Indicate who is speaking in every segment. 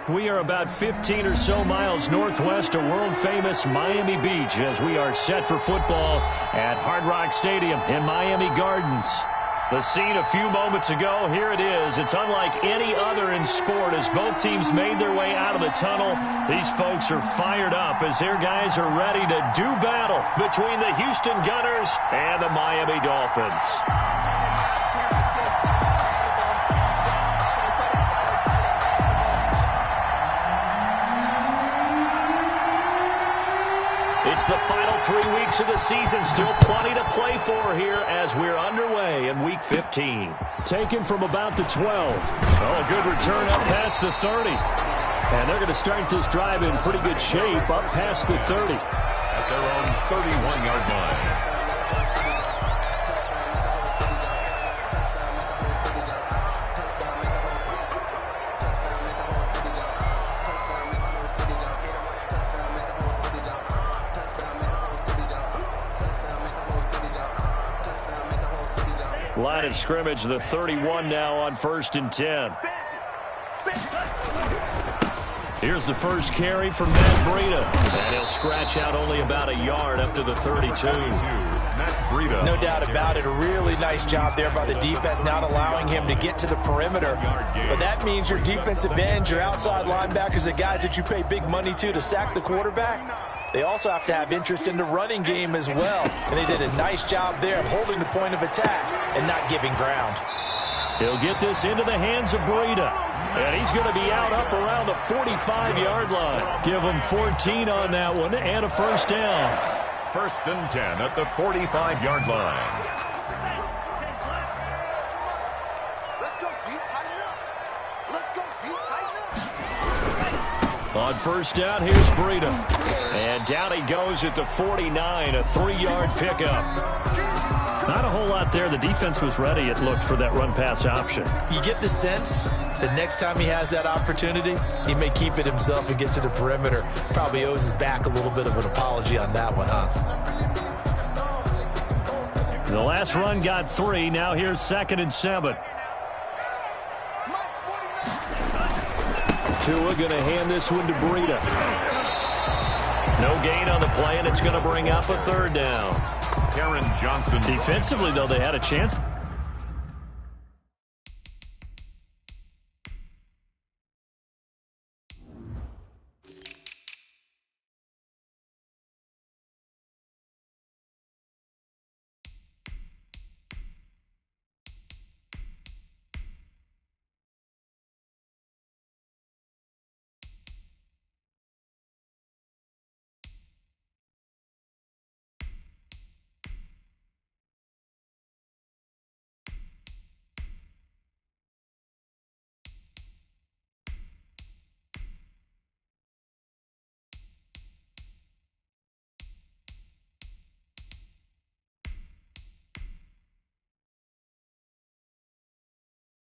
Speaker 1: We are about 15 or so miles northwest of world-famous Miami Beach as we are set for football at Hard Rock Stadium in Miami Gardens. The scene a few moments ago, here it is. It's unlike any other in sport as both teams made their way out of the tunnel. These folks are fired up as their guys are ready to do battle between the Houston Gunners and the Miami Dolphins. It's the final 3 weeks of the season. Still plenty to play for here as we're underway in Week 15. Taken from about the 12. Oh, a good return up past the 30. And they're going to start this drive in pretty good shape up past the 30.
Speaker 2: At their own 31-yard line.
Speaker 1: Line of scrimmage, the 31 now on 1st and 10. Here's the first carry from Matt Breida. And he'll scratch out only about a yard up to the 32.
Speaker 2: Matt Breida.
Speaker 3: No doubt about it. A really nice job there by the defense, not allowing him to get to the perimeter. But that means your defensive ends, your outside linebackers, the guys that you pay big money to sack the quarterback, they also have to have interest in the running game as well. And they did a nice job there of holding the point of attack and not giving ground.
Speaker 1: He'll get this into the hands of Breida. And he's going to be out up around the 45-yard line. Give him 14 on that one and a first down.
Speaker 2: 1st and 10 at the 45-yard line.
Speaker 4: Let's go deep, tighten up. Let's go deep, tighten up.
Speaker 1: On first down, here's Breida. And down he goes at the 49, a 3-yard pickup. Not a whole lot there. The defense was ready, it looked, for that run-pass option.
Speaker 3: You get the sense that next time he has that opportunity, he may keep it himself and get to the perimeter. Probably owes his back a little bit of an apology on that one, huh?
Speaker 1: The last run got 3. Now here's 2nd and 7. Tua going to hand this one to Breida. No gain on the play, and it's going to bring up a 3rd down.
Speaker 2: Taron Johnson.
Speaker 1: Defensively, though, they had a chance.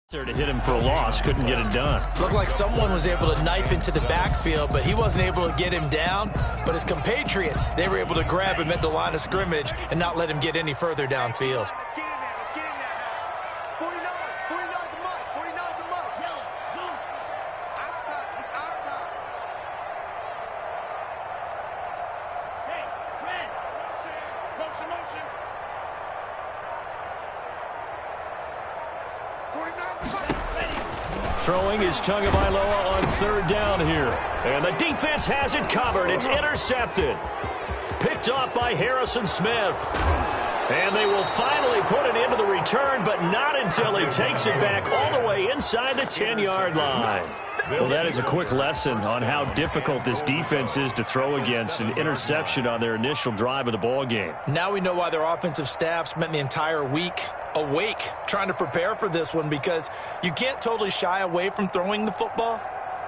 Speaker 1: There to hit him for a loss, couldn't get it done.
Speaker 3: Looked like someone was able to knife into the backfield, but he wasn't able to get him down. But his compatriots, they were able to grab him at the line of scrimmage and not let him get any further downfield.
Speaker 1: Throwing is Tagovailoa on 3rd down here. And the defense has it covered. It's intercepted. Picked off by Harrison Smith. And they will finally put it into the return, but not until he takes it back all the way inside the 10-yard line. Well, that is a quick lesson on how difficult this defense is to throw against. An interception on their initial drive of the ball game.
Speaker 3: Now we know why their offensive staff spent the entire week awake trying to prepare for this one, because you can't totally shy away from throwing the football,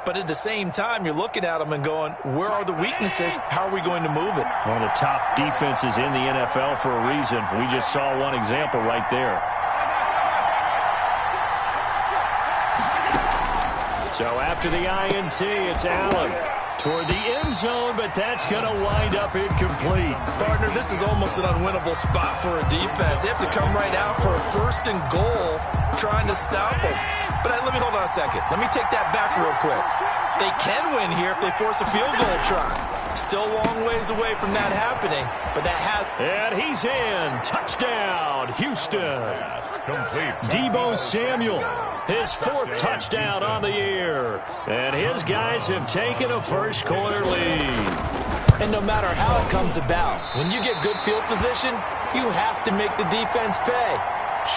Speaker 3: but at the same time you're looking at them and going, where are the weaknesses? How are we going to move it?
Speaker 1: One of the top defenses in the NFL for a reason. We just saw one example right there. So after the INT, it's Allen toward the end zone, but that's going to wind up incomplete.
Speaker 3: Partner, this is almost an unwinnable spot for a defense. They have to come right out for a 1st and goal trying to stop them. But let me hold on a second. Let me take that back real quick. They can win here if they force a field goal try. Still a long ways away from that happening, but that has...
Speaker 1: And he's in. Touchdown, Houston. Deebo Samuel, his 4th touchdown on the year. And his guys have taken a first-quarter lead.
Speaker 3: And no matter how it comes about, when you get good field position, you have to make the defense pay.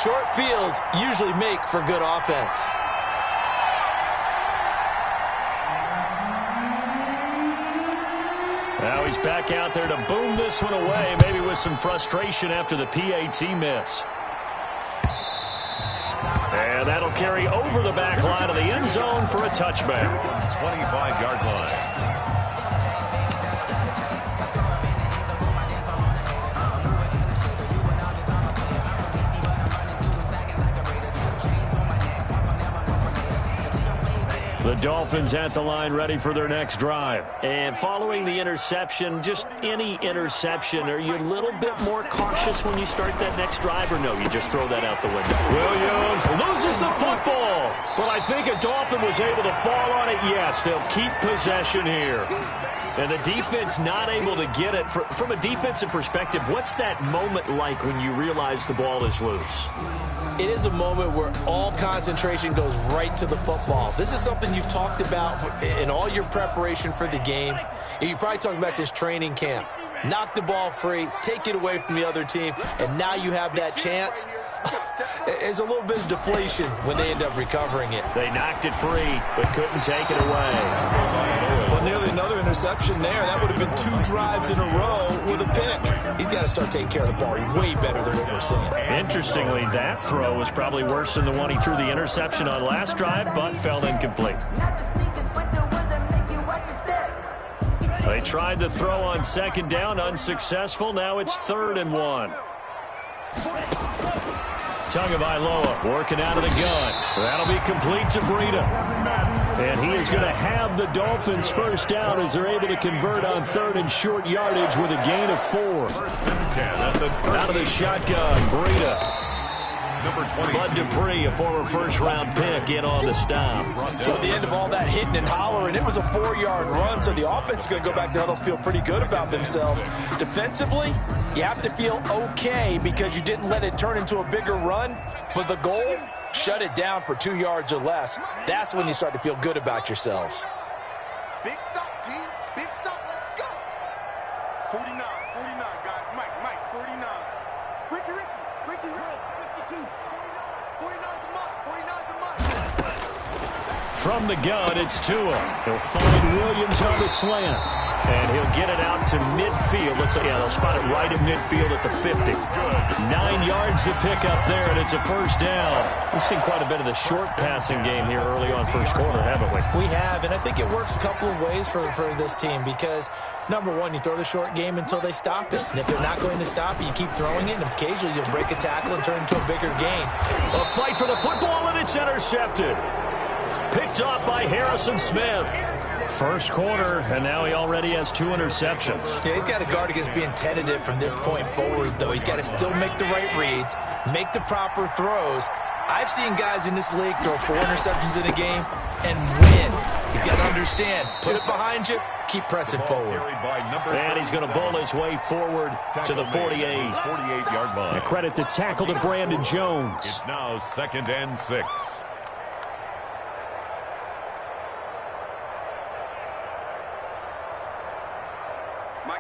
Speaker 3: Short fields usually make for good offense.
Speaker 1: Now he's back out there to boom this one away, maybe with some frustration after the PAT miss. And that'll carry over the back line of the end zone for a touchback.
Speaker 2: 25-yard line.
Speaker 1: The Dolphins at the line ready for their next drive. And following the interception, just any interception, are you a little bit more cautious when you start that next drive, or no, you just throw that out the window? Williams loses the football, but I think a Dolphin was able to fall on it. Yes, they'll keep possession here. And the defense not able to get it. From a defensive perspective, what's that moment like when you realize the ball is loose?
Speaker 3: It is a moment where all concentration goes right to the football. This is something you've talked about in all your preparation for the game. You probably talked about since training camp. Knock the ball free, take it away from the other team, and now you have that chance. There's a little bit of deflation when they end up recovering it.
Speaker 1: They knocked it free, but couldn't take it away.
Speaker 3: Well, nearly another interception there. That would have been 2 drives in a row with a pick. He's got to start taking care of the ball way better than what we're seeing.
Speaker 1: Interestingly, that throw was probably worse than the one he threw the interception on last drive, but fell incomplete. They tried the throw on 2nd down, unsuccessful. Now it's 3rd and 1. Tagovailoa working out of the gun. That'll be complete to Breida. And he is going to have the Dolphins first down as they're able to convert on 3rd and short yardage with a gain of 4. Out of the shotgun, Breida. Bud Dupree, a former first-round pick, in on the stop.
Speaker 3: Well, at the end of all that hitting and hollering, it was a 4-yard run, so the offense is going to go back there and feel pretty good about themselves. Defensively, you have to feel okay because you didn't let it turn into a bigger run, but the goal, shut it down for 2 yards or less. That's when you start to feel good about yourselves.
Speaker 4: Big stop, D. Big stop. Let's go. 49, guys. Mike, 49. Ricky. 52. 49's the mark. 49's the mark.
Speaker 1: From the gun, it's Tua. He'll find Williams on the slant. And he'll get it out to midfield. They'll spot it right in midfield at the 50. 9 yards to pick up there, and it's a first down. We've seen quite a bit of the short passing game here early on first quarter, haven't we?
Speaker 3: We have, and I think it works a couple of ways for this team because, number one, you throw the short game until they stop it. And if they're not going to stop it, you keep throwing it, and occasionally you'll break a tackle and turn it into a bigger gain.
Speaker 1: A fight for the football, and it's intercepted. Picked off by Harrison Smith. First quarter, and now he already has 2 interceptions.
Speaker 3: Yeah, he's got to guard against being tentative from this point forward, though. He's got to still make the right reads, make the proper throws. I've seen guys in this league throw 4 interceptions in a game and win. He's got to understand, put it behind you, keep pressing forward.
Speaker 1: And he's going to bowl his way forward to the 48.
Speaker 2: 48-yard line.
Speaker 1: And credit the tackle to Brandon Jones.
Speaker 2: It's now 2nd and 6.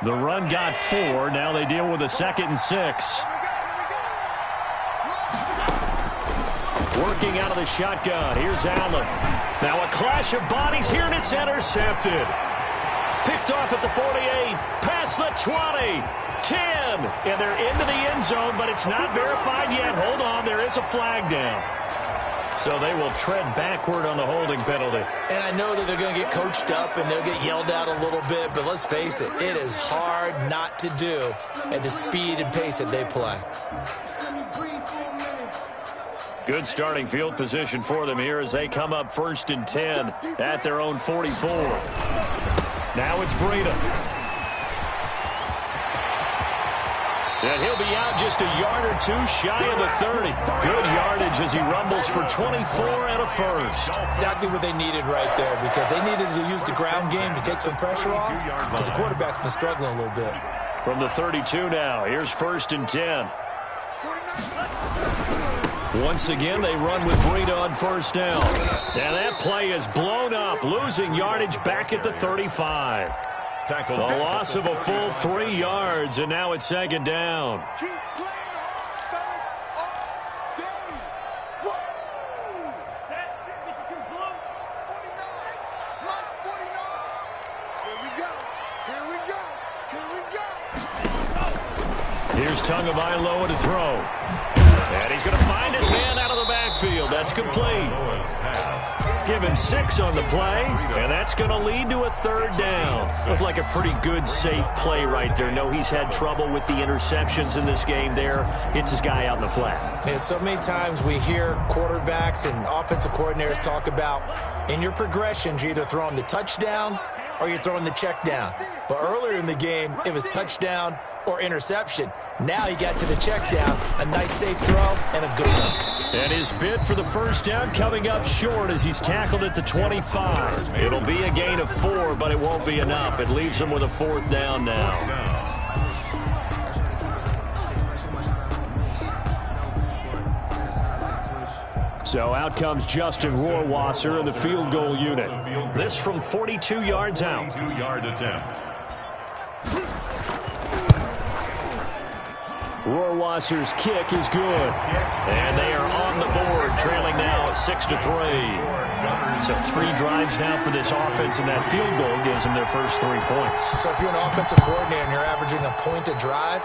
Speaker 1: The run got 4. Now they deal with a 2nd and 6. Working out of the shotgun. Here's Allen. Now a clash of bodies here, and it's intercepted. Picked off at the 48. Past the 20. 10. And they're into the end zone, but it's not verified yet. Hold on. There is a flag down. So they will tread backward on the holding penalty.
Speaker 3: And I know that they're going to get coached up and they'll get yelled at a little bit, but let's face it, it is hard not to do at the speed and pace that they play.
Speaker 1: Good starting field position for them here as they come up 1st and 10 at their own 44. Now it's Breida. And he'll be out just a yard or two shy of the 30. Good yardage as he rumbles for 24 and a first.
Speaker 3: Exactly what they needed right there, because they needed to use the ground game to take some pressure off, because the quarterback's been struggling a little bit.
Speaker 1: From the 32 now, here's 1st and 10. Once again, they run with Breida on 1st down. And that play is blown up, losing yardage back at the 35. A loss of a full 3 yards, and now it's 2nd down.
Speaker 4: Keep playing fellas, all day. Woo! Set, 52 blue, 49. March 49. Here we go. Here we go. Here we go.
Speaker 1: Here's Tagovailoa to throw. And he's going to find his man out of the backfield. That's complete. Give him 6 on the play, and that's going to lead to a 3rd down. Looked like a pretty good, safe play right there. No, he's had trouble with the interceptions in this game there. Hits his guy out in the flat.
Speaker 3: Yeah, so many times we hear quarterbacks and offensive coordinators talk about in your progressions, you're either throwing the touchdown or you're throwing the check down. But earlier in the game, it was touchdown or interception. Now he got to the check down, a nice safe throw, and a good one.
Speaker 1: And his bid for the 1st down coming up short as he's tackled at the 25. It'll be a gain of 4, but it won't be enough. It leaves him with a 4th down now. So out comes Justin Rohrwasser in the field goal unit. This from 42 yards out.
Speaker 2: 2-yard attempt.
Speaker 1: Rohrwasser's kick is good. And they are on the board, trailing now at 6-3. So 3 drives now for this offense, and that field goal gives them their first 3 points.
Speaker 3: So if you're an offensive coordinator and you're averaging a point a drive,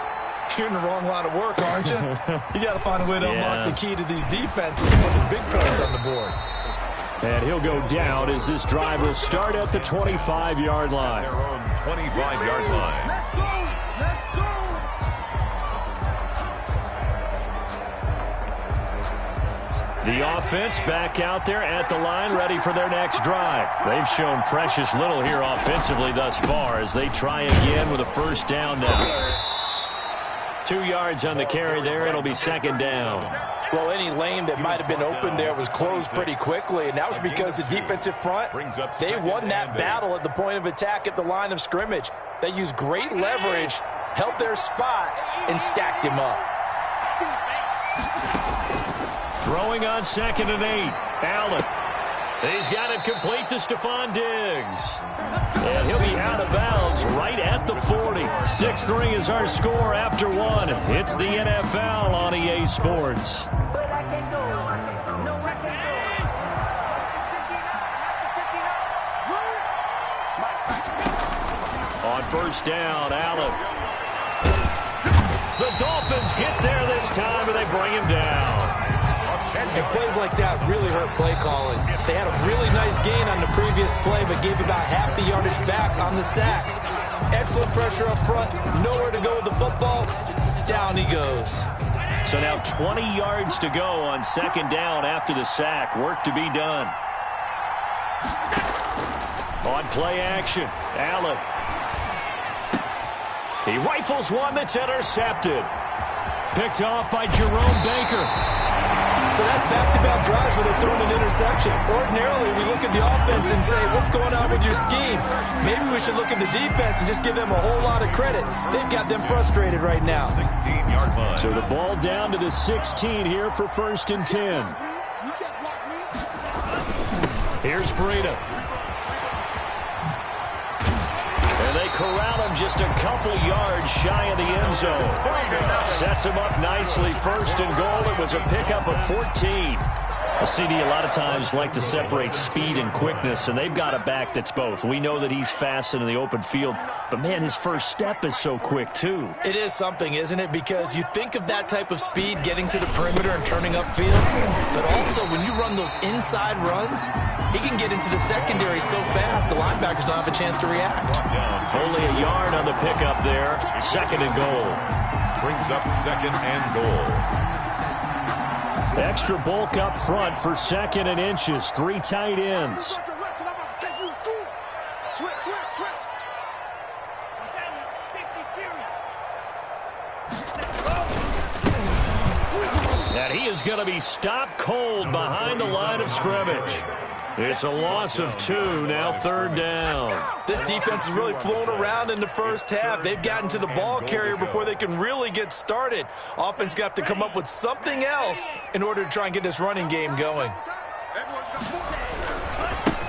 Speaker 3: you're in the wrong line of work, aren't you? You got to find a way to unlock the key to these defenses and put some big points on the board.
Speaker 1: And he'll go down as this drive will start at the 25-yard line.
Speaker 2: Their own 25-yard line.
Speaker 4: Let's go. Let's go.
Speaker 1: The offense back out there at the line, ready for their next drive. They've shown precious little here offensively thus far as they try again with a 1st down now. 2 yards on the carry there. It'll be 2nd down.
Speaker 3: Well, any lane that might have been open there was closed pretty quickly, and that was because the defensive front, they won that battle at the point of attack at the line of scrimmage. They used great leverage, held their spot, and stacked him up.
Speaker 1: Throwing on 2nd and 8. Allen. He's got it complete to Stephon Diggs. And he'll be out of bounds right at the 40. 6-3 is our score after 1. It's the NFL on EA Sports. On 1st down, Allen. The Dolphins get there this time, and they bring him down.
Speaker 3: And plays like that really hurt play calling. They had a really nice gain on the previous play, but gave about half the yardage back on the sack. Excellent pressure up front, nowhere to go with the football. Down he goes.
Speaker 1: So now 20 yards to go on 2nd down after the sack. Work to be done. On play action, Allen. He rifles one that's intercepted. Picked off by Jerome Baker.
Speaker 3: So that's back-to-back drives where they're throwing an interception. Ordinarily, we look at the offense and say, what's going on with your scheme? Maybe we should look at the defense and just give them a whole lot of credit. They've got them frustrated right now.
Speaker 2: 16-yard line.
Speaker 1: So the ball down to the 16 here for 1st and 10. Here's Breida. And they corral him just a couple yards shy of the end zone. Sets him up nicely. 1st and goal. It was a pickup of 14. A CD a lot of times like to separate speed and quickness, and they've got a back that's both. We know that he's fast in the open field, but, man, his first step is so quick, too.
Speaker 3: It is something, isn't it? Because you think of that type of speed getting to the perimeter and turning upfield, but also when you run those inside runs, he can get into the secondary so fast the linebackers don't have a chance to react.
Speaker 1: Only a yard on the pickup there. 2nd and goal.
Speaker 2: Brings up 2nd and goal.
Speaker 1: Extra bulk up front for 2nd and inches. 3 tight ends. is going to be stopped cold behind the line of scrimmage. It's a loss of 2, now 3rd down.
Speaker 3: This defense is really flown around in the first half. They've gotten to the ball carrier before they can really get started. Offense going to have to come up with something else in order to try and get this running game going.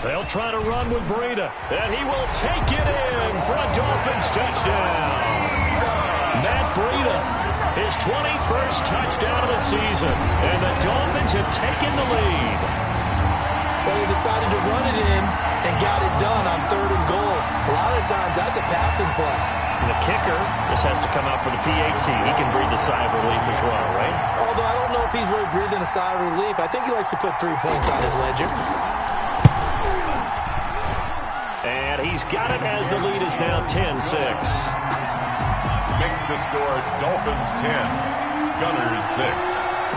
Speaker 1: They'll try to run with Breida, and he will take it in for a Dolphins touchdown. Matt Breida, his 21st touchdown of the season, and the Dolphins have taken the lead.
Speaker 3: Well, he decided to run it in and got it done on 3rd and goal. A lot of times, that's a passing play.
Speaker 1: And the kicker just has to come out for the PAT. He can breathe a sigh of relief as well, right?
Speaker 3: Although I don't know if he's really breathing a sigh of relief. I think he likes to put 3 points on his ledger.
Speaker 1: And he's got it as the lead is now 10-6.
Speaker 2: Makes the score Dolphins 10, Gunners 6.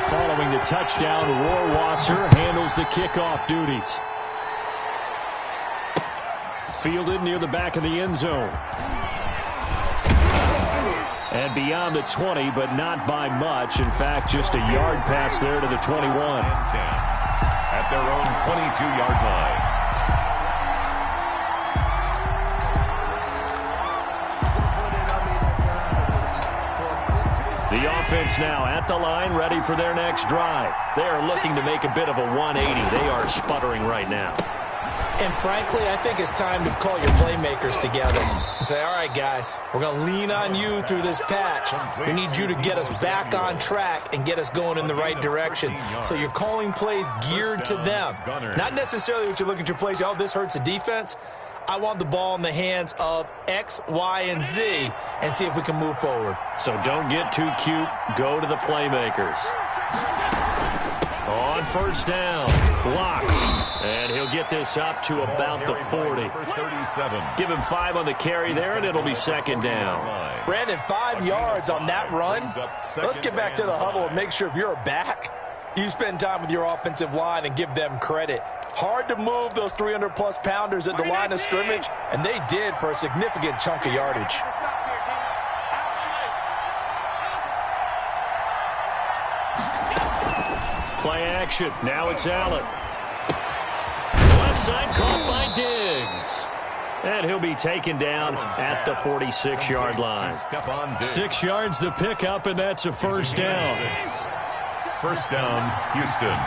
Speaker 1: Following the touchdown, Rohrwasser handles the kickoff duties. Fielded near the back of the end zone. And beyond the 20, but not by much. In fact, just a yard pass there to the 21.
Speaker 2: At their own 22-yard line.
Speaker 1: The offense now at the line, ready for their next drive. They are looking to make a bit of a 180. They are sputtering right now.
Speaker 3: And frankly, I think it's time to call your playmakers together and say, all right, guys, we're going to lean on you through this patch. We need you to get us back on track and get us going in the right direction. So you're calling plays geared to them. Not necessarily what you look at your plays, oh, this hurts the defense. I want the ball in the hands of X, Y, and Z and see if we can move forward.
Speaker 1: So don't get too cute. Go to the playmakers. On 1st down, block. And he'll get this up to about the 40. Give him 5 on the carry there, and it'll be 2nd down.
Speaker 3: Brandon, 5 yards on that run. Let's get back to the huddle and make sure if you're a back, you spend time with your offensive line and give them credit. Hard to move those 300-plus pounders at the line of scrimmage, and they did for a significant chunk of yardage.
Speaker 1: Play action. Now it's Allen. Left side caught by Diggs. And he'll be taken down at the 46-yard line. 6 yards the pickup, and that's a 1st down.
Speaker 2: 1st down, Houston.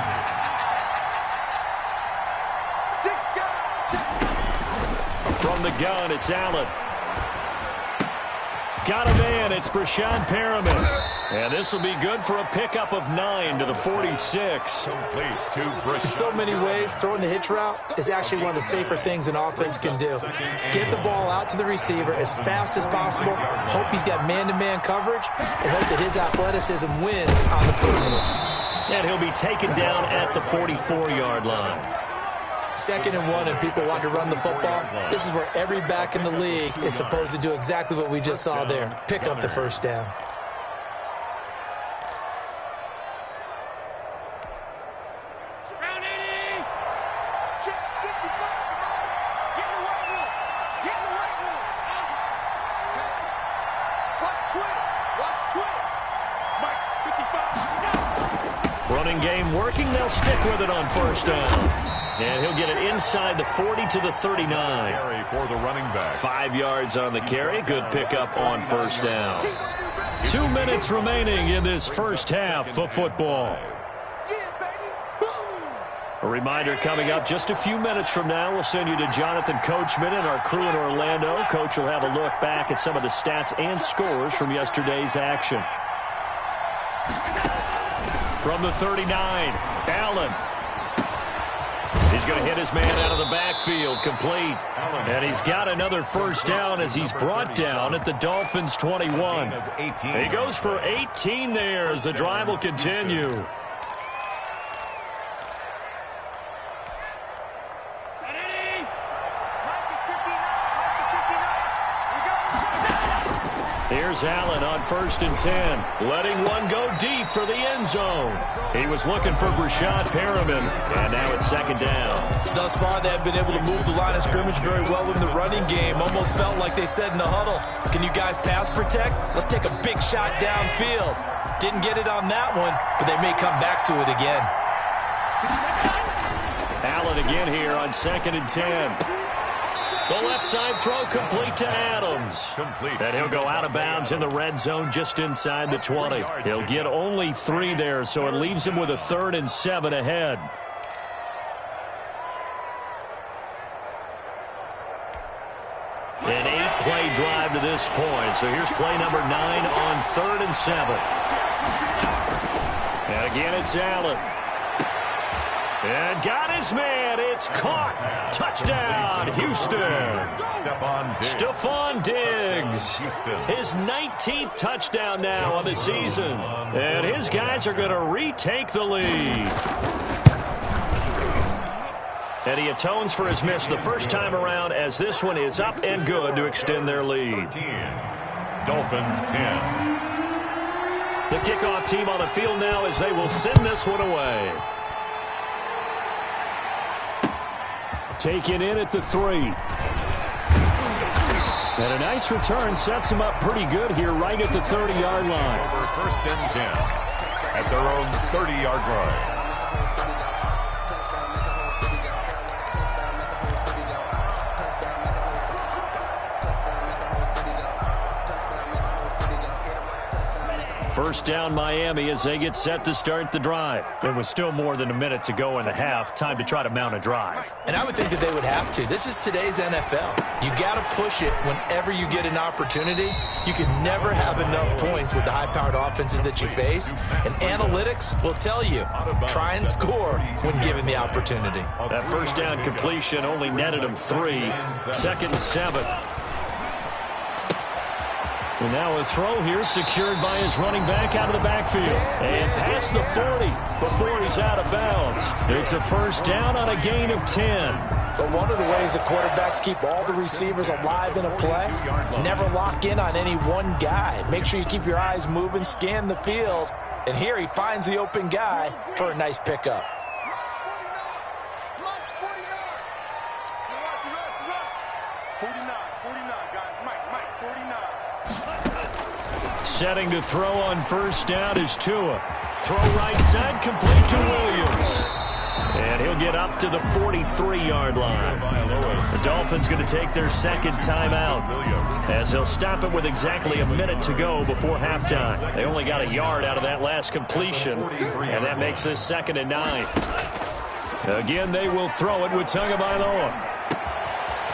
Speaker 1: From the gun, it's Allen. Got a man. It's Brashad Perriman. And this will be good for a pickup of 9 to the 46.
Speaker 3: In so many ways, throwing the hitch route is actually one of the safer things an offense can do. Get the ball out to the receiver as fast as possible, hope he's got man-to-man coverage, and hope that his athleticism wins on the perimeter.
Speaker 1: And he'll be taken down at the 44-yard line.
Speaker 3: 2nd and 1, and people want to run the football. This is where every back in the league is supposed to do exactly what we just saw there. Pick up the 1st down.
Speaker 1: Running game working. They'll stick with it on 1st down. And he'll get it inside the 40 to the 39.
Speaker 2: For the running back.
Speaker 1: 5 yards on the carry. Good pickup on 1st down. 2 minutes remaining in this first half of football. A reminder coming up just a few minutes from now. We'll send you to Jonathan Coachman and our crew in Orlando. Coach will have a look back at some of the stats and scores from yesterday's action. From the 39, Allen. He's going to hit his man out of the backfield, complete. And he's got another 1st down as he's brought down at the Dolphins' 21. He goes for 18 there as the drive will continue. Here's Allen on 1st and 10, letting one go deep for the end zone. He was looking for Brashad Perriman, and now it's 2nd down.
Speaker 3: Thus far, they have been able to move the line of scrimmage very well in the running game. Almost felt like they said in the huddle, can you guys pass protect? Let's take a big shot downfield. Didn't get it on that one, but they may come back to it again.
Speaker 1: Allen again here on 2nd and 10. The left side throw complete to Adams. And he'll go out of bounds in the red zone just inside the 20. He'll get only 3 there, so it leaves him with a 3rd and 7 ahead. An 8-play drive to this point. So here's play number 9 on 3rd and 7. And again, it's Allen. And got his man. It's caught. Touchdown, Houston. Stephon Diggs. His 19th touchdown now on the season. And his guys are going to retake the lead. And he atones for his miss the first time around, as this one is up and good to extend their lead.
Speaker 2: Dolphins 10.
Speaker 1: The kickoff team on the field now as they will send this one away. Taken in at the 3. And a nice return sets them up pretty good here right at the 30-yard line.
Speaker 2: Over 1st and 10 at their own 30-yard line.
Speaker 1: First down, Miami, as they get set to start the drive. There was still more than a minute to go in the half. Time to try to mount a drive.
Speaker 3: And I would think that they would have to. This is today's NFL. You got to push it whenever you get an opportunity. You can never have enough points with the high-powered offenses that you face. And analytics will tell you, try and score when given the opportunity.
Speaker 1: That first down completion only netted him 3. 2nd and 7. And now a throw here secured by his running back out of the backfield. And past the 40 before he's out of bounds. It's a first down on a gain of 10.
Speaker 3: But one of the ways that quarterbacks keep all the receivers alive in a play, never lock in on any one guy. Make sure you keep your eyes moving, scan the field. And here he finds the open guy for a nice pickup.
Speaker 1: Setting to throw on first down is Tua. Throw right side, complete to Williams. And he'll get up to the 43-yard line. The Dolphins going to take their 2nd timeout, as they'll stop it with exactly a minute to go before halftime. They only got a yard out of that last completion, and that makes this 2nd and 9. Again, they will throw it with Tagovailoa.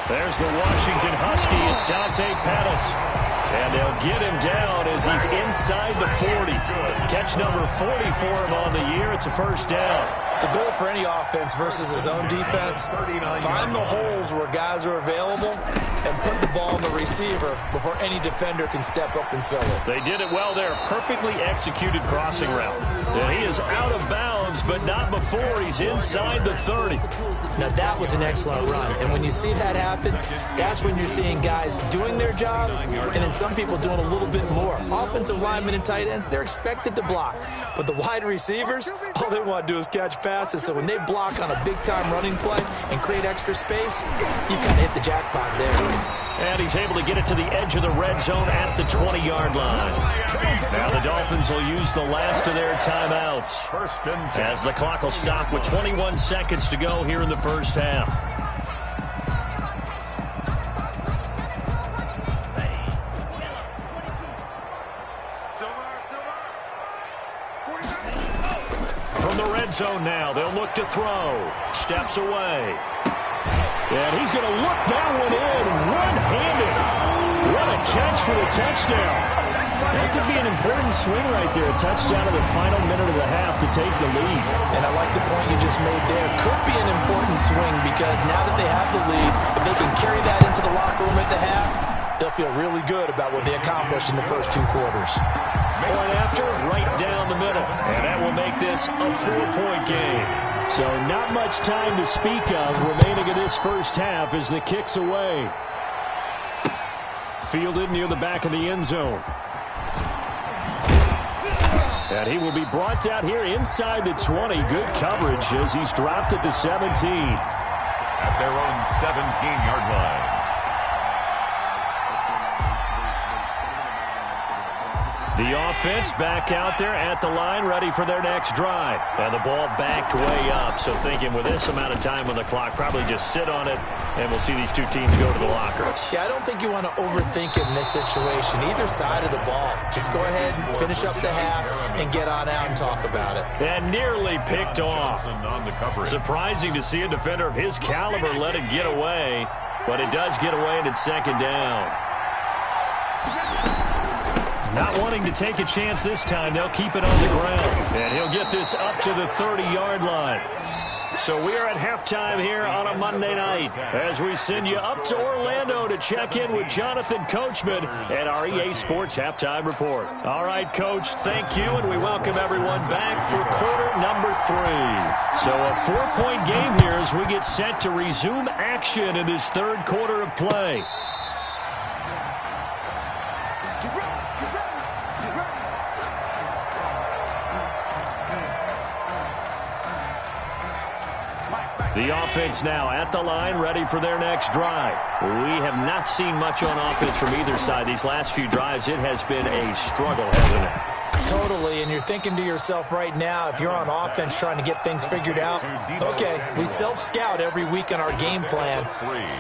Speaker 1: There's the Washington Husky. It's Dante Pettis. And they'll get him down as he's inside the 40. Catch number 40 for him on the year. It's a first down.
Speaker 3: The goal for any offense versus his own defense, find the holes where guys are available and put the ball in the receiver before any defender can step up and fill it.
Speaker 1: They did it well there. Perfectly executed crossing route. And he is out of bounds, but not before he's inside the 30.
Speaker 3: Now, that was an excellent run. And when you see that happen, that's when you're seeing guys doing their job and then some people doing a little bit more. Offensive linemen and tight ends, they're expected to block. But the wide receivers, all they want to do is catch passes. So when they block on a big-time running play and create extra space, you've kind of hit the jackpot there.
Speaker 1: And he's able to get it to the edge of the red zone at the 20-yard line. Now the Dolphins will use the last of their timeouts, as the clock will stop with 21 seconds to go here in the first half. From the red zone now, they'll look to throw. Steps away. And he's going to look that one in one-handed. What a catch for the touchdown. That could be an important swing right there. A touchdown in the final minute of the half to take the lead.
Speaker 3: And I like the point you just made there. Could be an important swing because now that they have the lead, if they can carry that into the locker room at the half, they'll feel really good about what they accomplished in the first 2 quarters.
Speaker 1: Point after, right down the middle. And that will make this a 4-point game. So not much time to speak of remaining in this first half as the kick's away. fielded near the back of the end zone. And he will be brought down here inside the 20. Good coverage as he's dropped at the 17.
Speaker 2: At their own 17-yard line.
Speaker 1: The offense back out there at the line, ready for their next drive. And the ball backed way up, so thinking with this amount of time on the clock, probably just sit on it, and we'll see these two teams go to the lockers.
Speaker 3: Yeah, I don't think you want to overthink it in this situation, either side of the ball. Just go ahead and finish up the half and get on out and talk about it.
Speaker 1: And nearly picked off. Surprising to see a defender of his caliber let it get away, but it does get away, and it's second down. Not wanting to take a chance this time, they'll keep it on the ground. And he'll get this up to the 30-yard line. So we are at halftime here on a Monday night as we send you up to Orlando to check in with Jonathan Coachman at our EA Sports Halftime Report. All right, Coach, thank you, and we welcome everyone back for quarter number 3. So a 4-point game here as we get set to resume action in this third quarter of play. The offense now at the line, ready for their next drive. We have not seen much on offense from either side. These last few drives, it has been a struggle, hasn't it?
Speaker 3: Totally, and you're thinking to yourself right now, if you're on offense trying to get things figured out, okay, we self-scout every week on our game plan.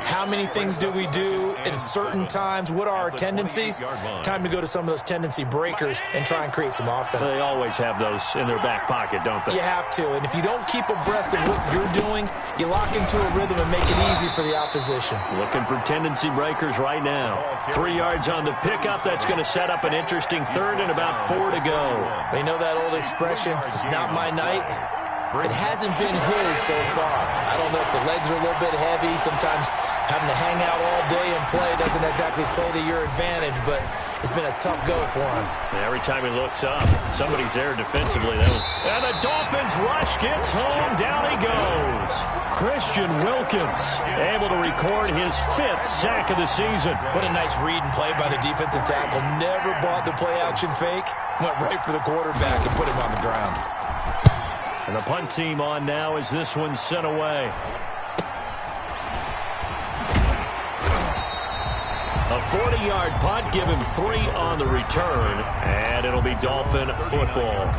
Speaker 3: How many things do we do at certain times? What are our tendencies? Time to go to some of those tendency breakers and try and create some offense.
Speaker 1: They always have those in their back pocket, don't they?
Speaker 3: You have to, and if you don't keep abreast of what you're doing, you lock into a rhythm and make it easy for the opposition.
Speaker 1: Looking for tendency breakers right now. 3 yards on the pickup. That's going to set up an interesting third and about 4 to go.
Speaker 3: You know that old expression, it's not my night? It hasn't been his so far. I don't know if the legs are a little bit heavy. Sometimes having to hang out all day and play doesn't exactly play to your advantage, but it's been a tough go for him.
Speaker 1: And every time he looks up, somebody's there defensively. And the Dolphins rush gets home. Down he goes. Christian Wilkins able to record his 5th sack of the season.
Speaker 3: What a nice read and play by the defensive tackle. Never bought the play-action fake. Went right for the quarterback and put him on the ground.
Speaker 1: And the punt team on now as this one's sent away. A 40-yard punt, give him 3 on the return, and it'll be Dolphin football.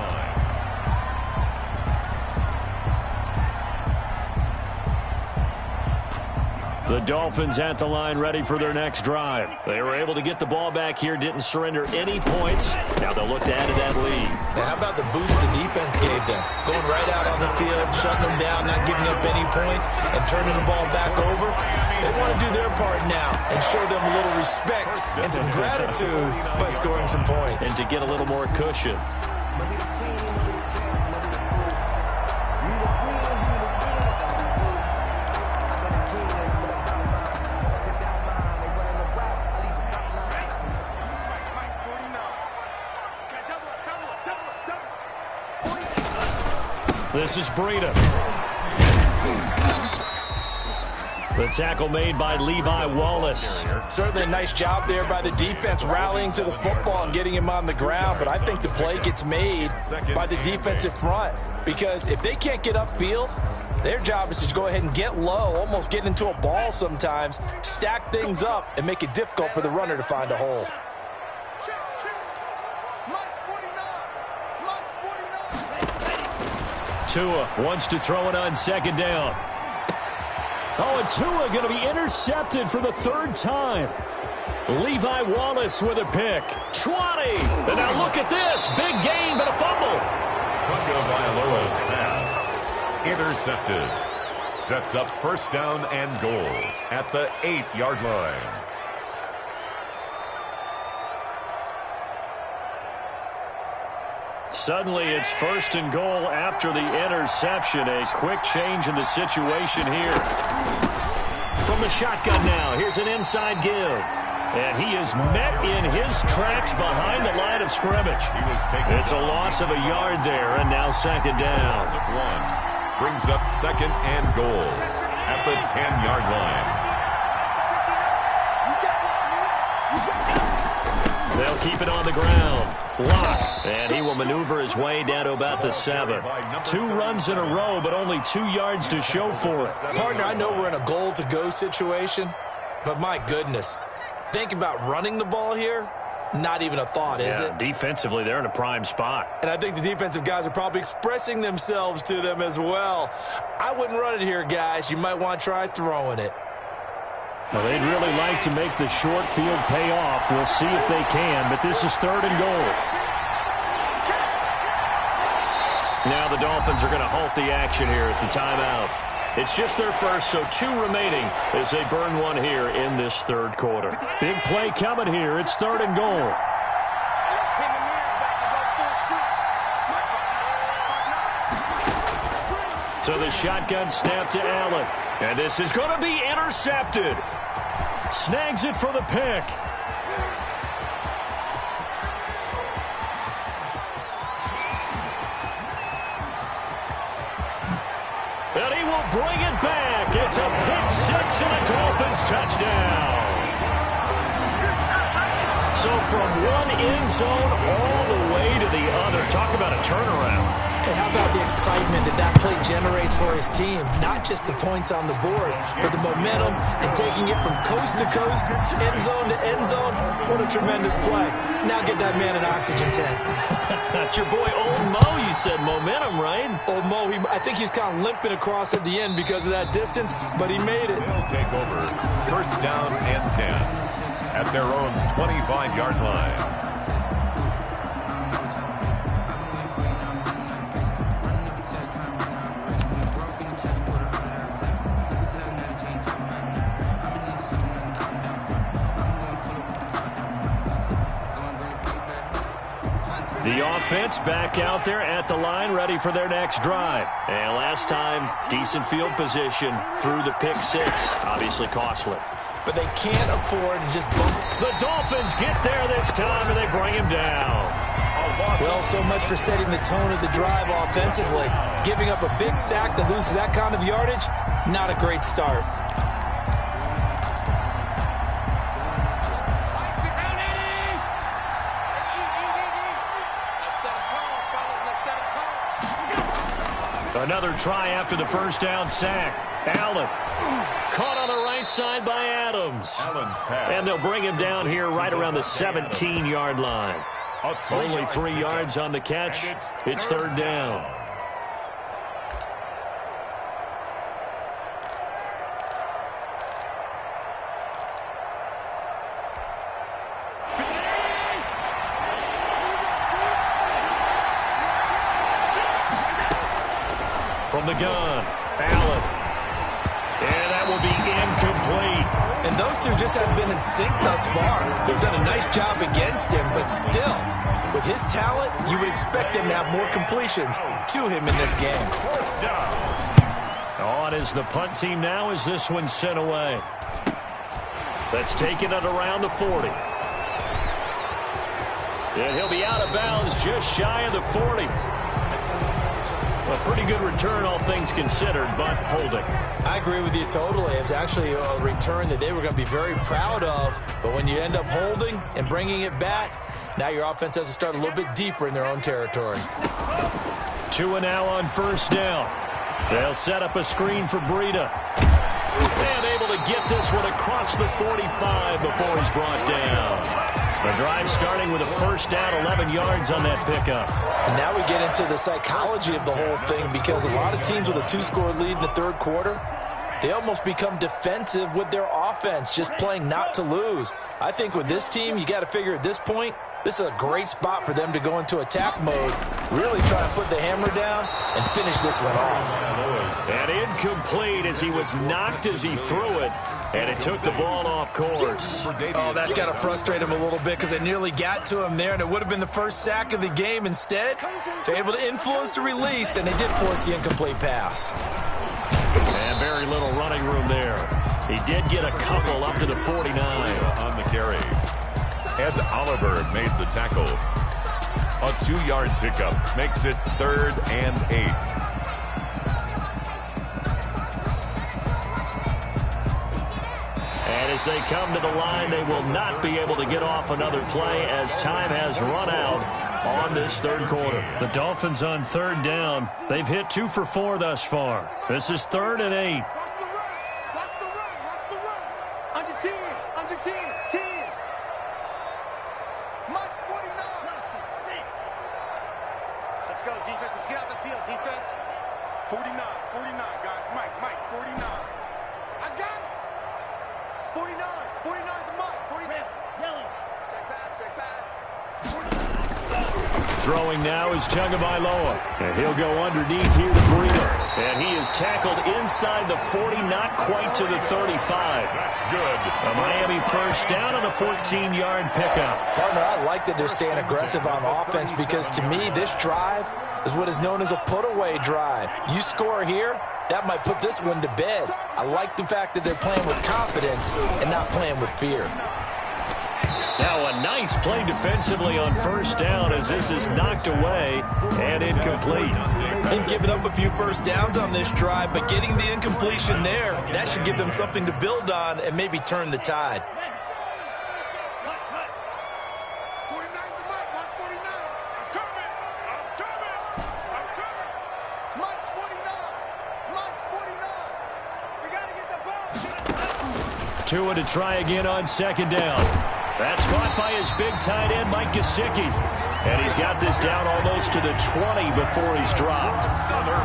Speaker 1: The Dolphins at the line, ready for their next drive. They were able to get the ball back here, didn't surrender any points. Now they'll look to add to that lead.
Speaker 3: Now, how about the boost the defense gave them? Going right out on the field, shutting them down, not giving up any points, and turning the ball back over. They want to do their part now and show them a little respect and some gratitude by scoring some points.
Speaker 1: And to get a little more cushion. This is Breida. The tackle made by Levi Wallace.
Speaker 3: Certainly a nice job there by the defense rallying to the football and getting him on the ground, but I think the play gets made by the defensive front because if they can't get upfield, their job is to go ahead and get low, almost get into a ball sometimes, stack things up, and make it difficult for the runner to find a hole.
Speaker 1: Tua wants to throw it on second down. Oh, and Tua going to be intercepted for the 3rd time. Levi Wallace with a pick. 20. And now look at this. Big gain, but a fumble.
Speaker 2: Tagovailoa's pass intercepted. Sets up first down and goal at the 8-yard line.
Speaker 1: Suddenly, it's 1st and goal after the interception. A quick change in the situation here. From the shotgun now, here's an inside give. And he is met in his tracks behind the line of scrimmage. It's a loss of a yard there, and now second down.
Speaker 2: Brings up 2nd and goal at the 10-yard line.
Speaker 1: They'll keep it on the ground. Block. And he will maneuver his way down to about the 7. 2 runs in a row, but only 2 yards to show for it.
Speaker 3: Partner, I know we're in a goal-to-go situation, but my goodness, think about running the ball here. Not even a thought, is it?
Speaker 1: Defensively, they're in a prime spot.
Speaker 3: And I think the defensive guys are probably expressing themselves to them as well. I wouldn't run it here, guys. You might want to try throwing it.
Speaker 1: Well, they'd really like to make the short field pay off. We'll see if they can, but this is 3rd and goal. Now the Dolphins are going to halt the action here. It's a timeout. It's just their first, so 2 remaining as they burn 1 here in this 3rd quarter. Big play coming here. It's 3rd and goal. So the shotgun snap to Allen. And this is going to be intercepted. Snags it for the pick. And he will bring it back. It's a pick 6 and a Dolphins touchdown. So from one end zone all the way to the other. Talk about a turnaround.
Speaker 3: And how about the excitement that play generates for his team? Not just the points on the board, but the momentum and taking it from coast to coast, end zone to end zone. What a tremendous play. Now get that man an oxygen tent.
Speaker 1: That's your boy Old Mo. You said momentum, right?
Speaker 3: Old Mo, I think he's kind of limping across at the end because of that distance, but he made it.
Speaker 2: They'll take over 1st down and 10 at their own 25-yard line.
Speaker 1: The offense back out there at the line, ready for their next drive. And last time, decent field position through the pick 6. Obviously costly.
Speaker 3: But they can't afford to just bump.
Speaker 1: The Dolphins get there this time, and they bring him down.
Speaker 3: Well, so much for setting the tone of the drive offensively. Giving up a big sack that loses that kind of yardage, not a great start.
Speaker 1: Another try after the 1st down sack. Allen caught on the right side by Adams. And they'll bring him down here right around the 17-yard line. Only 3 yards on the catch. It's 3rd down. From the gun, Allen. And that will be incomplete.
Speaker 3: And those two just haven't been in sync thus far. They've done a nice job against him, but still, with his talent, you would expect them to have more completions to him in this game.
Speaker 1: On is the punt team now as this one's sent away. That's taken it around the 40. And he'll be out of bounds just shy of the 40. A pretty good return, all things considered, but holding.
Speaker 3: I agree with you totally. It's actually a return that they were going to be very proud of. But when you end up holding and bringing it back, now your offense has to start a little bit deeper in their own territory.
Speaker 1: 2 and now on 1st down. They'll set up a screen for Breida. And able to get this one across the 45 before he's brought down. The drive starting with a 1st down, 11 yards on that pickup.
Speaker 3: And now we get into the psychology of the whole thing, because a lot of teams with a 2-score lead in the 3rd quarter, they almost become defensive with their offense, just playing not to lose. I think with this team, you got to figure at this point, this is a great spot for them to go into attack mode, really try to put the hammer down and finish this one off.
Speaker 1: And incomplete as he was knocked as he threw it, and it took the ball off course.
Speaker 3: Oh, that's got to frustrate him a little bit because they nearly got to him there, and it would have been the first sack of the game. Instead, they're able to influence the release, and they did force the incomplete pass.
Speaker 1: And very little running room there. He did get a couple up to the 49.
Speaker 2: On the carry. Ed Oliver made the tackle. A 2-yard pickup makes it 3rd and 8.
Speaker 1: And And as they come to the line, they will not be able to get off another play as time has run out on this third quarter. The Dolphins on third down. They've hit 2 for 4 thus far. This is 3rd and 8.
Speaker 4: Watch the run. Watch the run. Under 10. Under 10. 10. Mike 49. Let's go, defense. Let's get out the field, defense. 49. 49, guys. Mike 49. I got it. 49. 49 to Mike. 49. Yellow. Check pass.
Speaker 1: Throwing now is Tagovailoa. And he'll go underneath here to Breeder. And he is tackled inside the 40, not quite to the 35.
Speaker 2: That's good.
Speaker 1: A Miami first down on the 14-yard pickup.
Speaker 3: Partner, I like that they're staying aggressive on offense because, to me, this drive is what is known as a put-away drive. You score here, that might put this one to bed. I like the fact that they're playing with confidence and not playing with fear.
Speaker 1: Now a nice play defensively on first down as this is knocked away and incomplete.
Speaker 3: They've given up a few first downs on this drive, but getting the incompletion there, that should give them something to build on and maybe turn the tide.
Speaker 4: 49 to Mike. Watch 49. I'm coming. Mike's 49. Mike's 49. We got to get the ball.
Speaker 1: Tua to try again on second down. That's caught by his big tight end, Mike Gesicki. And he's got this down almost to the 20 before he's dropped.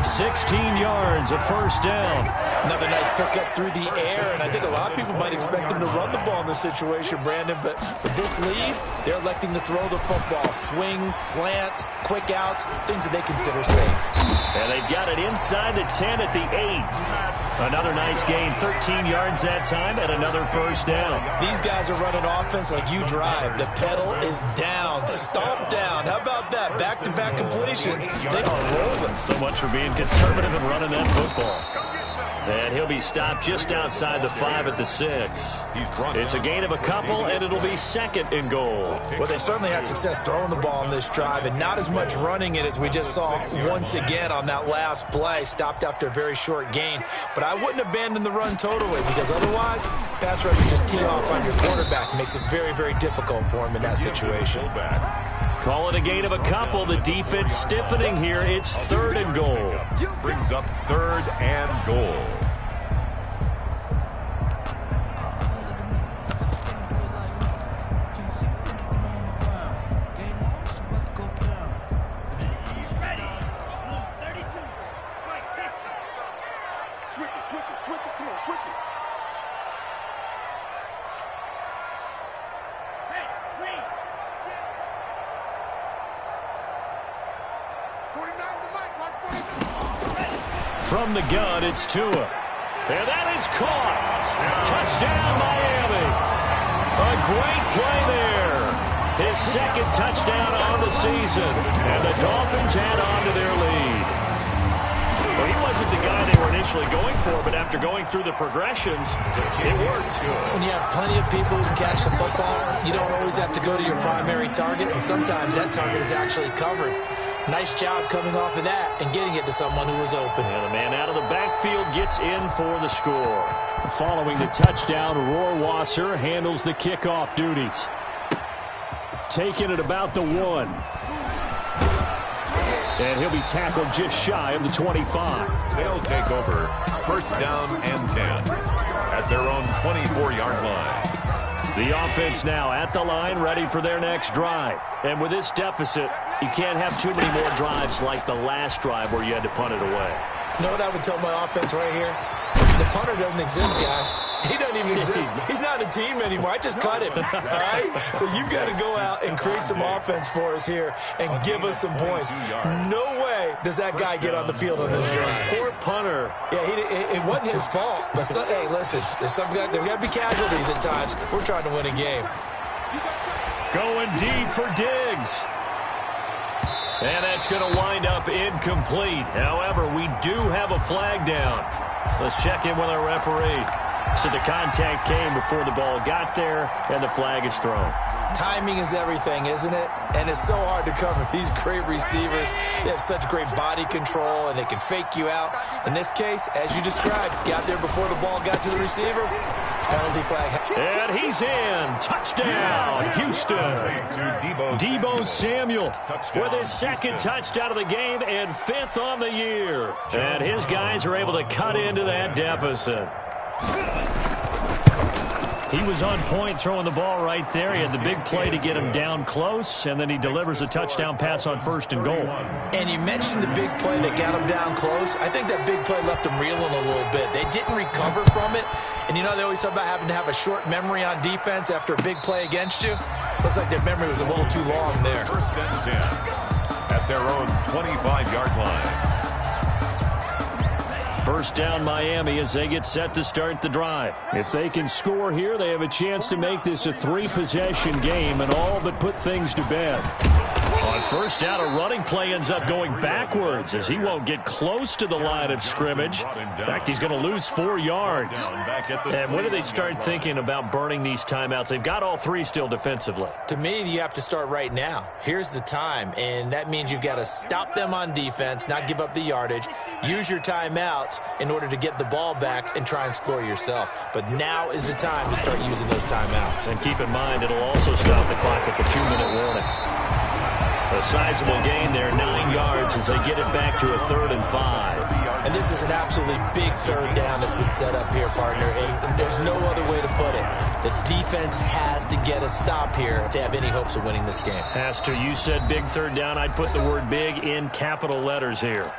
Speaker 1: 16 yards, a first down.
Speaker 3: Another nice pickup through the air, and I think a lot of people might expect them to run the ball in this situation, Brandon, but with this lead, they're electing to throw the football. Swings, slants, quick outs, things that they consider safe.
Speaker 1: And they've got it inside the 10 at the 8. Another nice gain, 13 yards that time, and another first down.
Speaker 3: These guys are running offense like you drive. The pedal is down, stomp down. How about that? Back-to-back completions. They are rolling.
Speaker 1: So much for being conservative and running that football. And he'll be stopped just outside the 5 at the 6. It's a gain of a couple, and it'll be 2nd and goal.
Speaker 3: Well, they certainly had success throwing the ball on this drive, and not as much running it as we just saw once again on that last play. Stopped after a very short gain. But I wouldn't abandon the run totally, because otherwise, pass rushers just tee off on your quarterback. Makes it very, very difficult for him in that situation.
Speaker 1: Call it a gain of a couple. The defense stiffening here. It's 3rd and goal.
Speaker 2: Brings up 3rd and goal.
Speaker 4: Switch it. Come on, switch it. Hey, screen. 49 to Mike. Watch 49.
Speaker 1: From the gun, it's Tua. And that is caught. Touchdown, Miami. A great play there. His 2nd touchdown on the season. And the Dolphins add on to their lead. Well, he wasn't the guy they were initially going for, but after going through the progressions, it worked.
Speaker 3: When you have plenty of people who can catch the football, you don't always have to go to your primary target, and sometimes that target is actually covered. Nice job coming off of that and getting it to someone who was open.
Speaker 1: And the man out of the backfield gets in for the score. Following the touchdown, Rohrwasser handles the kickoff duties. Taking it about the 1. And he'll be tackled just shy of the 25.
Speaker 2: They'll take over 1st down and 10 at their own 24-yard line.
Speaker 1: The offense now at the line, ready for their next drive. And with this deficit, you can't have too many more drives like the last drive where you had to punt it away.
Speaker 3: You know what I would tell my offense right here? The punter doesn't exist, guys. He doesn't even exist. He's not a team anymore. I just cut him, all right? So you've got to go out and create some offense for us here and give us some points. No way does that guy get on the field on this drive.
Speaker 1: Poor punter.
Speaker 3: Yeah, it wasn't his fault. But, hey, listen, there's got to be casualties at times. We're trying to win a game.
Speaker 1: Going deep for Diggs. And that's going to wind up incomplete. However, we do have a flag down. Let's check in with our referee. So the contact came before the ball got there, and the flag is thrown.
Speaker 3: Timing is everything, isn't it? And it's so hard to cover these great receivers. They have such great body control, and they can fake you out. In this case, as you described, got there before the ball got to the receiver. Penalty flag.
Speaker 1: And he's in. Touchdown, Houston. Deebo Samuel with his second touchdown of the game and 5th on the year. And his guys are able to cut into that deficit. He was on point throwing the ball right there. He had the big play to get him down close, and then he delivers a touchdown pass on 1st and goal.
Speaker 3: And you mentioned the big play that got him down close. I think that big play left him reeling a little bit. They didn't recover from it. And, you know, they always talk about having to have a short memory on defense after a big play against you. Looks like their memory was a little too long there.
Speaker 2: 1st and 10 at their own 25-yard line.
Speaker 1: 1st down Miami as they get set to start the drive. If they can score here, they have a chance to make this a 3-possession game and all but put things to bed. On 1st down, a running play ends up going backwards as he won't get close to the line of scrimmage. In fact, he's going to lose 4 yards. And when do they start thinking about burning these timeouts? They've got all 3 still defensively.
Speaker 3: To me, you have to start right now. Here's the time, and that means you've got to stop them on defense, not give up the yardage, use your timeouts in order to get the ball back and try and score yourself. But now is the time to start using those timeouts.
Speaker 1: And keep in mind, it'll also stop the clock at the 2-minute warning. A sizable gain there, 9 yards as they get it back to a 3rd and 5.
Speaker 3: And this is an absolutely big 3rd down that's been set up here, partner, and there's no other way to put it. The defense has to get a stop here if they have any hopes of winning this game.
Speaker 1: Has to. You said big 3rd down. I'd put the word big in capital letters here.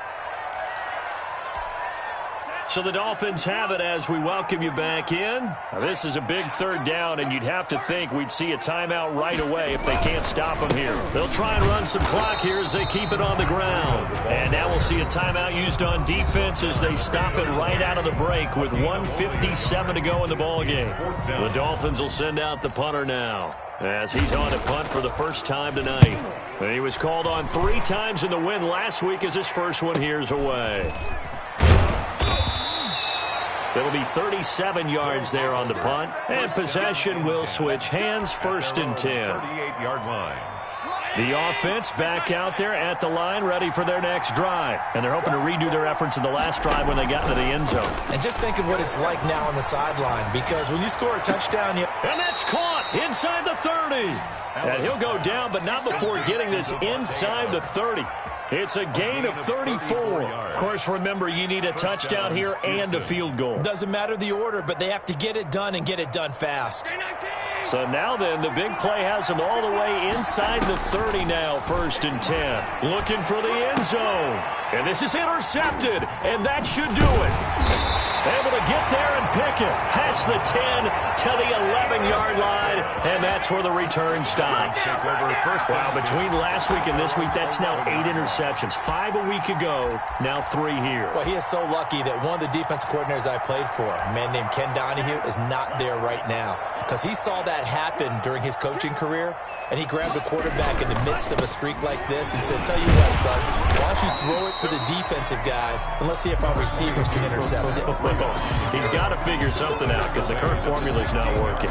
Speaker 1: So the Dolphins have it as we welcome you back in. Now, this is a big 3rd down, and you'd have to think we'd see a timeout right away if they can't stop them here. They'll try and run some clock here as they keep it on the ground. And now we'll see a timeout used on defense as they stop it right out of the break with 1:57 to go in the ballgame. The Dolphins will send out the punter now as he's on to punt for the first time tonight. And he was called on 3 times in the win last week as his first one here's away. It'll be 37 yards there on the punt. And possession will switch hands, 1st and 10.
Speaker 2: 38-yard line.
Speaker 1: The offense back out there at the line, ready for their next drive. And they're hoping to redo their efforts in the last drive when they got into the end zone.
Speaker 3: And just think of what it's like now on the sideline, because when you score a touchdown,
Speaker 1: And that's caught inside the 30. And he'll go down, but not before getting this inside the 30. It's a gain of 34. Of course, remember, you need a touchdown here and a field goal.
Speaker 3: Doesn't matter the order, but they have to get it done and get it done fast.
Speaker 1: So now then, the big play has them all the way inside the 30 now, 1st and 10. Looking for the end zone. And this is intercepted, and that should do it. Able to get there and pick it. Past the 10 to the 11-yard line, and that's where the return stops. Wow, between last week and this week, that's now 8 interceptions. 5 a week ago, now 3 here.
Speaker 3: Well, he is so lucky that one of the defense coordinators I played for, a man named Ken Donahue, is not there right now. Because he saw that happen during his coaching career, and he grabbed a quarterback in the midst of a streak like this and said, tell you what, son, why don't you throw it to the defensive guys, and let's see if our receivers can intercept it.
Speaker 1: He's got to figure something out because the current formula is not working.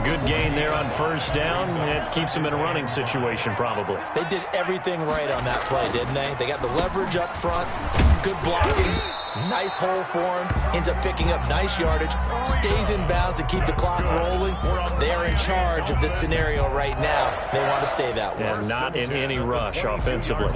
Speaker 1: Good gain there on 1st down. It keeps them in a running situation probably.
Speaker 3: They did everything right on that play, didn't they? They got the leverage up front, good blocking, nice hole for him, ends up picking up nice yardage, stays in bounds to keep the clock rolling. They are in charge of this scenario right now. They want to stay that way.
Speaker 1: And not in any rush offensively.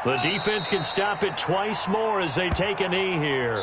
Speaker 1: The defense can stop it twice more as they take a knee here.